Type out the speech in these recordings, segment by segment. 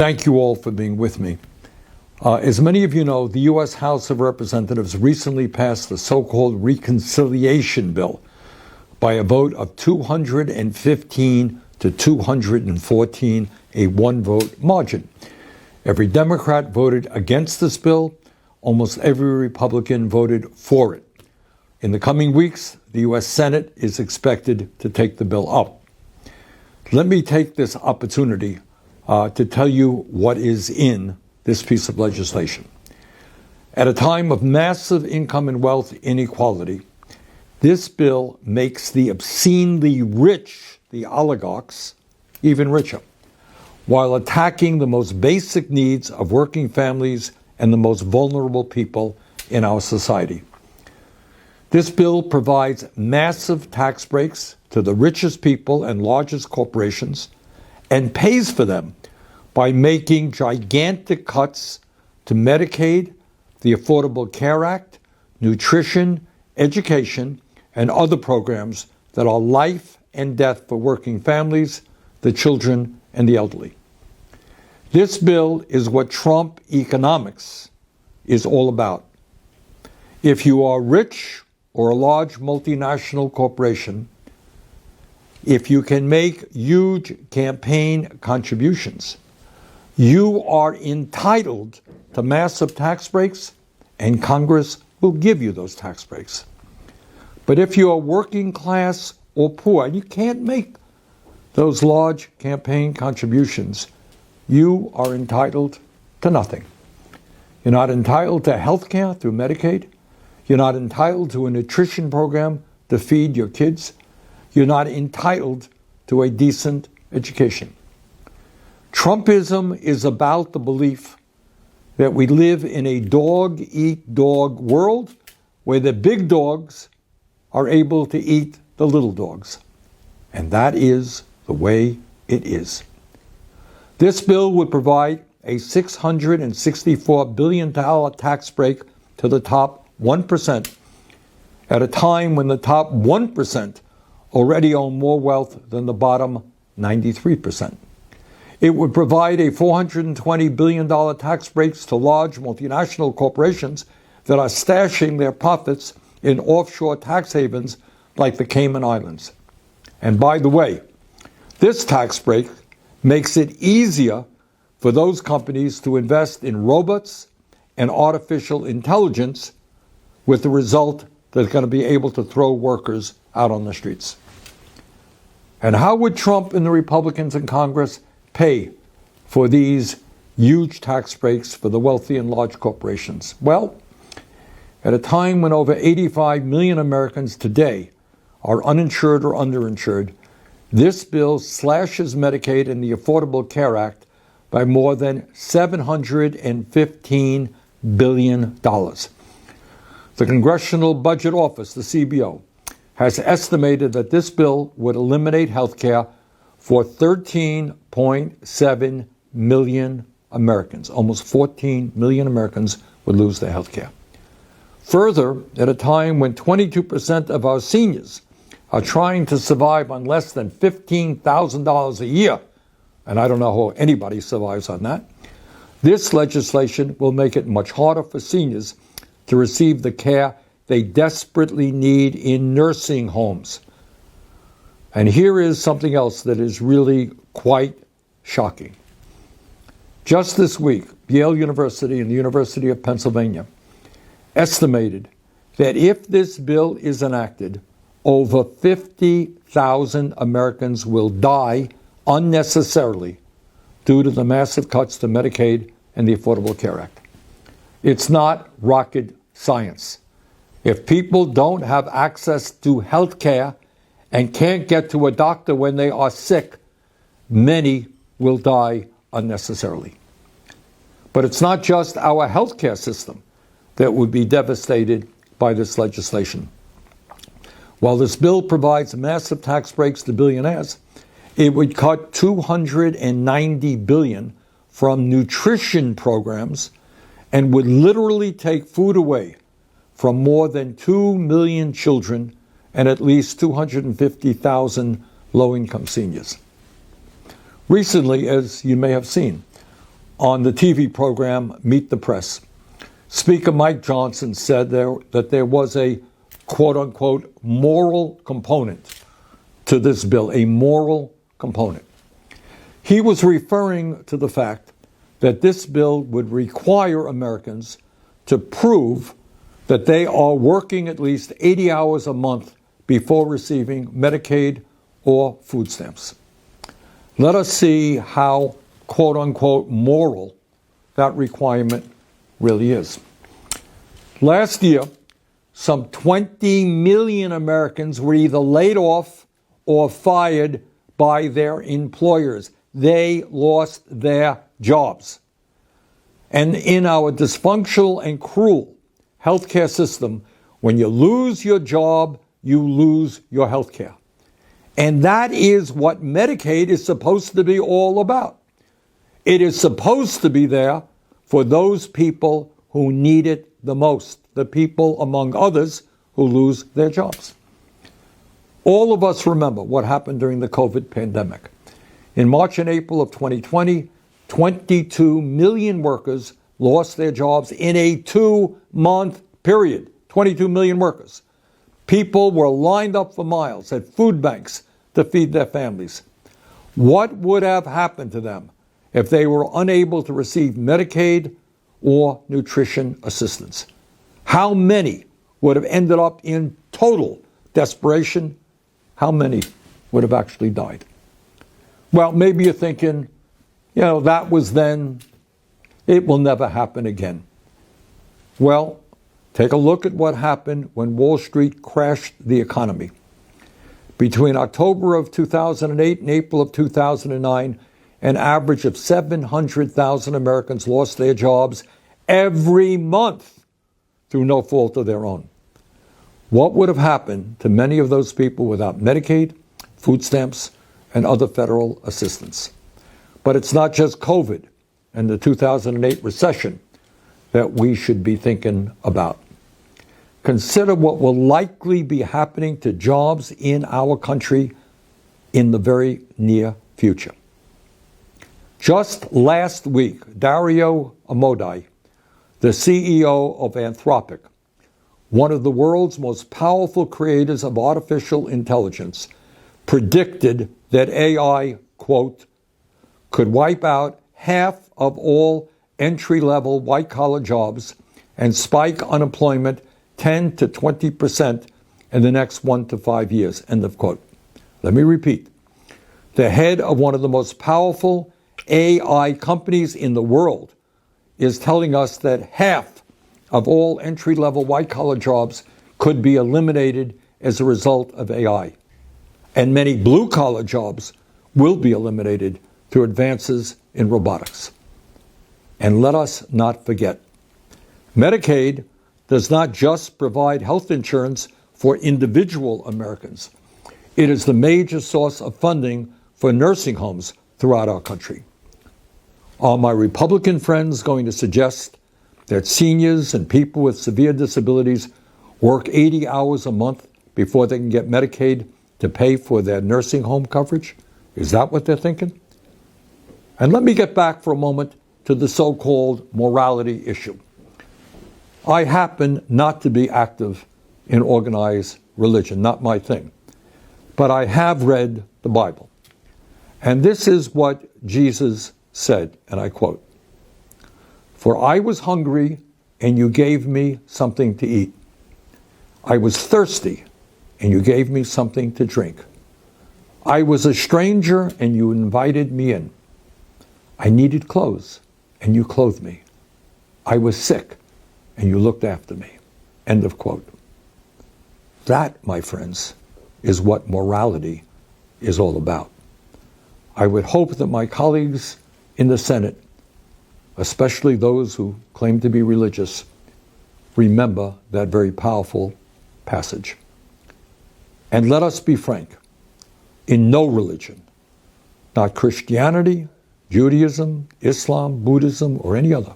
Thank you all for being with me. As many of you know, the U.S. House of Representatives recently passed the so-called reconciliation bill by a vote of 215 to 214, a one-vote margin. Every Democrat voted against this bill. Almost every Republican voted for it. In the coming weeks, the U.S. Senate is expected to take the bill up. Let me take this opportunity to tell you what is in this piece of legislation. At a time of massive income and wealth inequality, this bill makes the obscenely rich, the oligarchs, even richer, while attacking the most basic needs of working families and the most vulnerable people in our society. This bill provides massive tax breaks to the richest people and largest corporations and pays for them by making gigantic cuts to Medicaid, the Affordable Care Act, nutrition, education, and other programs that are life and death for working families, the children, and the elderly. This bill is what Trump economics is all about. If you are rich or a large multinational corporation, if you can make huge campaign contributions, you are entitled to massive tax breaks, and Congress will give you those tax breaks. But if you are working class or poor, and you can't make those large campaign contributions, you are entitled to nothing. You're not entitled to health care through Medicaid. You're not entitled to a nutrition program to feed your kids. You're not entitled to a decent education. Trumpism is about the belief that we live in a dog-eat-dog world where the big dogs are able to eat the little dogs. And that is the way it is. This bill would provide a $664 billion tax break to the top 1% at a time when the top 1% already own more wealth than the bottom 93%. It would provide a $420 billion tax breaks to large multinational corporations that are stashing their profits in offshore tax havens like the Cayman Islands. And by the way, this tax break makes it easier for those companies to invest in robots and artificial intelligence, with the result that they're going to be able to throw workers out on the streets. And how would Trump and the Republicans in Congress pay for these huge tax breaks for the wealthy and large corporations? Well, at a time when over 85 million Americans today are uninsured or underinsured, this bill slashes Medicaid and the Affordable Care Act by more than $715 billion. The Congressional Budget Office, the CBO, has estimated that this bill would eliminate health care for 13.7 million Americans. Almost 14 million Americans would lose their health care. Further, at a time when 22% of our seniors are trying to survive on less than $15,000 a year, and I don't know how anybody survives on that, this legislation will make it much harder for seniors to receive the care they desperately need in nursing homes. And here is something else that is really quite shocking. Just this week, Yale University and the University of Pennsylvania estimated that if this bill is enacted, over 50,000 Americans will die unnecessarily due to the massive cuts to Medicaid and the Affordable Care Act. It's not rocket science. If people don't have access to health care and can't get to a doctor when they are sick, many will die unnecessarily. But it's not just our health care system that would be devastated by this legislation. While this bill provides massive tax breaks to billionaires, it would cut $290 billion from nutrition programs and would literally take food away from more than 2 million children and at least 250,000 low-income seniors. Recently, as you may have seen, on the TV program Meet the Press, Speaker Mike Johnson said that there was a quote-unquote moral component to this bill, a moral component. He was referring to the fact that this bill would require Americans to prove that they are working at least 80 hours a month before receiving Medicaid or food stamps. Let us see how quote-unquote moral that requirement really is. Last year, some 20 million Americans were either laid off or fired by their employers. They lost their jobs. And in our dysfunctional and cruel healthcare system, when you lose your job, you lose your healthcare. And that is what Medicaid is supposed to be all about. It is supposed to be there for those people who need it the most, the people, among others, who lose their jobs. All of us remember what happened during the COVID pandemic. In March and April of 2020, 22 million workers lost their jobs in a 2-month period. 22 million workers. People were lined up for miles at food banks to feed their families. What would have happened to them if they were unable to receive Medicaid or nutrition assistance? How many would have ended up in total desperation? How many would have actually died? Well, maybe you're thinking, that was then, it will never happen again. Well, take a look at what happened when Wall Street crashed the economy. Between October of 2008 and April of 2009, an average of 700,000 Americans lost their jobs every month through no fault of their own. What would have happened to many of those people without Medicaid, food stamps, and other federal assistance? But it's not just COVID and the 2008 recession that we should be thinking about. Consider what will likely be happening to jobs in our country in the very near future. Just last week, Dario Amodei, the CEO of Anthropic, one of the world's most powerful creators of artificial intelligence, predicted that AI, quote, could wipe out half of all entry-level white-collar jobs and spike unemployment 10 to 20% in the next 1 to 5 years, end of quote. Let me repeat. The head of one of the most powerful AI companies in the world is telling us that half of all entry-level white-collar jobs could be eliminated as a result of AI. And many blue-collar jobs will be eliminated through advances in robotics. And let us not forget, Medicaid does not just provide health insurance for individual Americans. It is the major source of funding for nursing homes throughout our country. Are my Republican friends going to suggest that seniors and people with severe disabilities work 80 hours a month before they can get Medicaid to pay for their nursing home coverage? Is that what they're thinking? And let me get back for a moment to the so-called morality issue. I happen not to be active in organized religion, not my thing. But I have read the Bible. And this is what Jesus said, and I quote, "For I was hungry, and you gave me something to eat. I was thirsty, and you gave me something to drink. I was a stranger, and you invited me in. I needed clothes, and you clothed me. I was sick, and you looked after me." End of quote. That, my friends, is what morality is all about. I would hope that my colleagues in the Senate, especially those who claim to be religious, remember that very powerful passage. And let us be frank, in no religion, not Christianity, Judaism, Islam, Buddhism, or any other,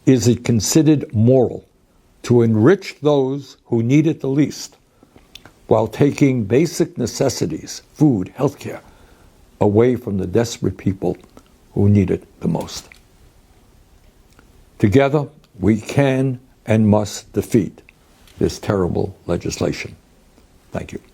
is it considered moral to enrich those who need it the least while taking basic necessities, food, healthcare, away from the desperate people who need it the most. Together, we can and must defeat this terrible legislation. Thank you.